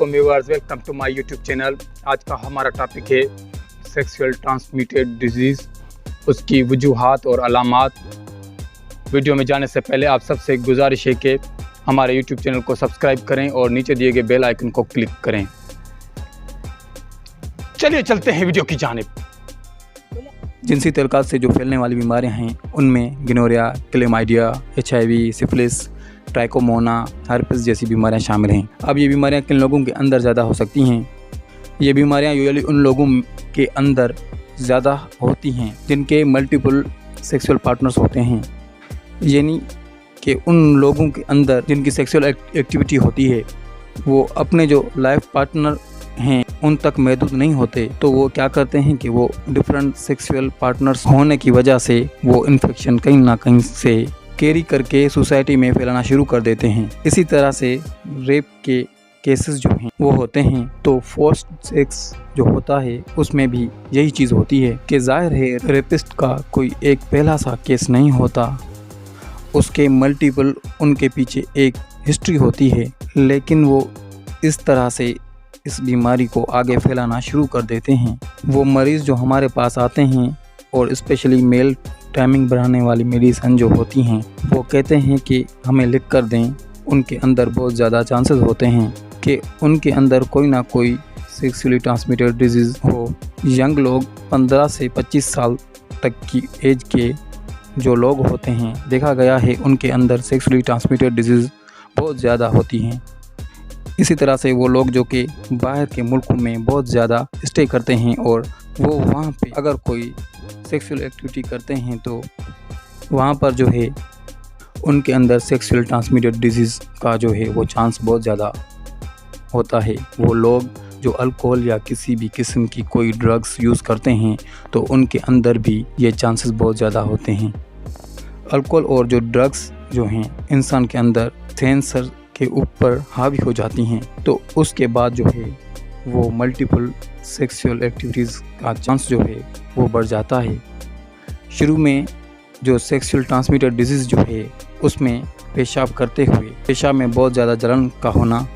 वालेकुम viewers, welcome to my YouTube channel. आज का हमारा टॉपिक है सेक्सुअल ट्रांसमिटेड डिजीज़, उसकी वजूहात और अलामात। वीडियो में जाने से पहले आप सबसे गुजारिश है कि हमारे यूट्यूब चैनल को सब्सक्राइब करें और नीचे दिए गए बेल आइकन को क्लिक करें। चलिए चलते हैं वीडियो की जानिब। जिनसी तरीक़ात से जो फैलने वाली बीमारियां हैं उनमें गिनोरिया, क्लेमाइडिया, HIV, सिफिलिस, ट्राइकोमोना, हर्पिस जैसी बीमारियां शामिल हैं। अब ये बीमारियां किन लोगों के अंदर ज़्यादा हो सकती हैं? ये बीमारियां यूजुअली उन लोगों के अंदर ज़्यादा होती हैं जिनके मल्टीपल सेक्सुअल पार्टनर्स होते हैं, यानी कि उन लोगों के अंदर जिनकी सेक्सुअल एक्टिविटी होती है वो अपने जो लाइफ पार्टनर हैं उन तक महदूद नहीं होते। तो वो क्या करते हैं कि वो डिफरेंट सेक्सुअल पार्टनर्स होने की वजह से वो इन्फेक्शन कहीं ना कहीं से कैरी करके सोसाइटी में फैलाना शुरू कर देते हैं। इसी तरह से रेप के केसेस जो हैं वो होते हैं। तो फोर्स्ड सेक्स जो होता है उसमें भी यही चीज़ होती है कि जाहिर है रेपिस्ट का कोई एक पहला सा केस नहीं होता, उसके मल्टीपल उनके पीछे एक हिस्ट्री होती है, लेकिन वो इस तरह से इस बीमारी को आगे फैलाना शुरू कर देते हैं। वो मरीज़ जो हमारे पास आते हैं और स्पेशली मेल टाइमिंग बढ़ाने वाली मेडिसिन जो होती हैं वो कहते हैं कि हमें लिख कर दें। उनके अंदर बहुत ज़्यादा चांसेस होते हैं कि उनके अंदर कोई ना कोई सेक्सुअली ट्रांसमिटेड डिजीज़ हो। यंग लोग 15 से 25 साल तक की एज के जो लोग होते हैं देखा गया है उनके अंदर सेक्सुअली ट्रांसमिटेड डिजीज़ बहुत ज़्यादा होती हैं। इसी तरह से वो लोग जो कि बाहर के मुल्कों में बहुत ज़्यादा स्टे करते हैं और वो वहाँ पे अगर कोई सेक्सुअल एक्टिविटी करते हैं तो वहाँ पर जो है उनके अंदर सेक्सुअल ट्रांसमिटेड डिजीज़ का जो है वो चांस बहुत ज़्यादा होता है। वो लोग जो अल्कोहल या किसी भी किस्म की कोई ड्रग्स यूज़ करते हैं तो उनके अंदर भी ये चांसेस बहुत ज़्यादा होते हैं। अल्कोहल और जो ड्रग्स जो हैं इंसान के अंदर सेंसर के ऊपर हावी हो जाती हैं, तो उसके बाद जो है वो मल्टीपल सेक्सुअल एक्टिविटीज़ का चांस जो है वो बढ़ जाता है। शुरू में जो सेक्सुअल ट्रांसमिटेड डिजीज़ जो है उसमें पेशाब करते हुए पेशाब में बहुत ज़्यादा जलन का होना,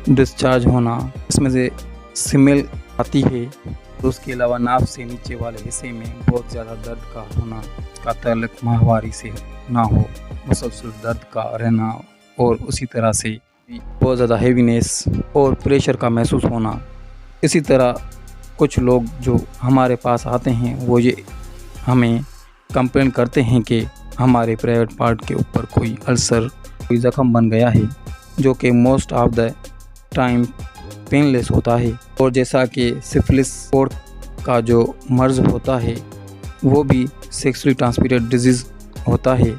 डिस्चार्ज होना, इसमें से स्मेल आती है। तो उसके अलावा नाभ से नीचे वाले हिस्से में बहुत ज़्यादा दर्द का होना, इसका ताल्लुक माहवारी से ना हो, मुसलसल दर्द का रहना और उसी तरह से बहुत ज़्यादा हेवीनेस और प्रेशर का महसूस होना। इसी तरह कुछ लोग जो हमारे पास आते हैं वो ये हमें कंप्लेन करते हैं कि हमारे प्राइवेट पार्ट के ऊपर कोई अल्सर, कोई ज़ख़म बन गया है, जो कि most of the time painless होता है। और जैसा कि सिफिलिस का जो मर्ज़ होता है वो भी सेक्सुअली ट्रांसमिटेड डिजीज़ होता है।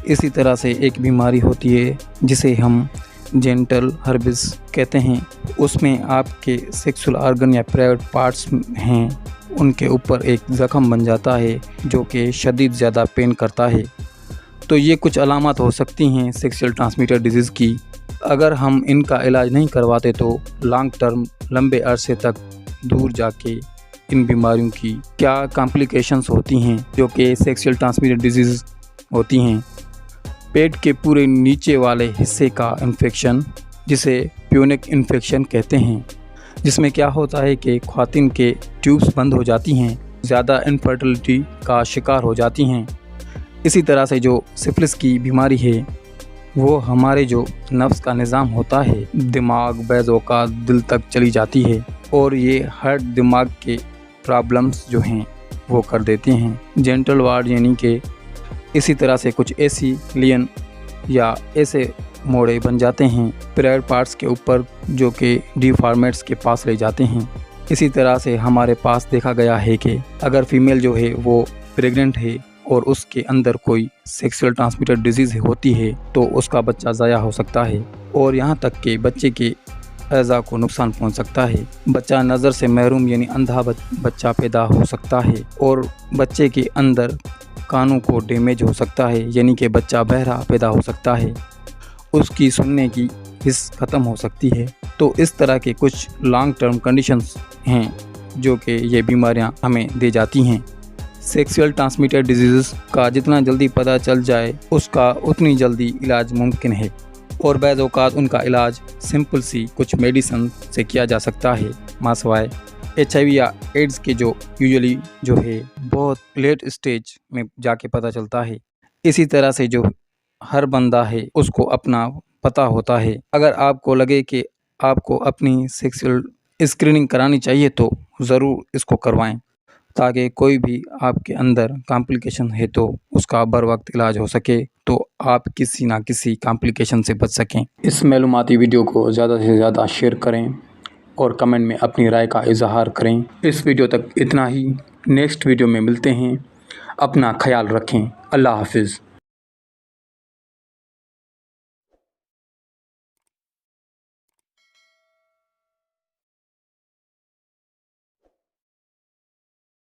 इसी तरह से एक बीमारी होती है जिसे हम जेनिटल हर्पिस कहते हैं। उसमें आपके सेक्सुअल ऑर्गन या प्राइवेट पार्ट्स हैं उनके ऊपर एक ज़ख़म बन जाता है जो कि शदीद ज़्यादा पेन करता है। तो ये कुछ अलामत हो सकती हैं सेक्सुअल ट्रांसमिटेड डिजीज़ की। अगर हम इनका इलाज नहीं करवाते तो लॉन्ग टर्म लंबे अरसे तक दूर जाके इन बीमारियों की क्या कॉम्प्लिकेशंस होती हैं जो कि सेक्सुअल ट्रांसमिटेड डिजीज़ होती हैं। पेट के पूरे नीचे वाले हिस्से का इन्फेक्शन जिसे प्यूनिक इन्फेक्शन कहते हैं, जिसमें क्या होता है कि ख्वातीन के ट्यूब्स बंद हो जाती हैं, ज़्यादा इनफर्टिलिटी का शिकार हो जाती हैं। इसी तरह से जो सिफिलिस की बीमारी है वो हमारे जो नफ्स का निज़ाम होता है, दिमाग बैज़-ओ-क़ात दिल तक चली जाती है और ये हार्ट दिमाग के प्रॉब्लम्स जो हैं वो कर देते हैं। जेनिटल वार्ड यानी कि इसी तरह से कुछ ऐसी लियन या ऐसे मोड़े बन जाते हैं प्राइवेट पार्ट्स के ऊपर जो कि डिफॉर्मेट्स के पास ले जाते हैं। इसी तरह से हमारे पास देखा गया है कि अगर फीमेल जो है वो प्रेग्नेंट है और उसके अंदर कोई सेक्सुअल ट्रांसमिटेड डिजीज़ होती है तो उसका बच्चा ज़ाया हो सकता है और यहाँ तक कि बच्चे के अज़ा को नुकसान पहुँच सकता है। बच्चा नज़र से महरूम यानी अंधा बच्चा पैदा हो सकता है और बच्चे के अंदर कानों को डैमेज हो सकता है, यानी कि बच्चा बहरा पैदा हो सकता है, उसकी सुनने की हिस्स ख़त्म हो सकती है। तो इस तरह के कुछ लॉन्ग टर्म कंडीशंस हैं जो कि ये बीमारियां हमें दे जाती हैं। सेक्सुअल ट्रांसमिटेड डिजीज़ का जितना जल्दी पता चल जाए उसका उतनी जल्दी इलाज मुमकिन है। और बैज़ औक़ात उनका इलाज सिंपल सी कुछ मेडिसिन से किया जा सकता है। मासवाए HIV या एड्स के जो यूजुअली जो है बहुत लेट स्टेज में जाके पता चलता है। इसी तरह से जो हर बंदा है उसको अपना पता होता है। अगर आपको लगे कि आपको अपनी सेक्सुअल स्क्रीनिंग करानी चाहिए तो ज़रूर इसको करवाएं, ताकि कोई भी आपके अंदर कॉम्प्लिकेशन है तो उसका बर वक्त इलाज हो सके, तो आप किसी ना किसी कॉम्प्लिकेशन से बच सकें। इस मालूमाती वीडियो को ज़्यादा से ज़्यादा शेयर करें और कमेंट में अपनी राय का इजहार करें। इस वीडियो तक इतना ही। नेक्स्ट वीडियो में मिलते हैं। अपना ख्याल रखें। अल्लाह हाफिज़।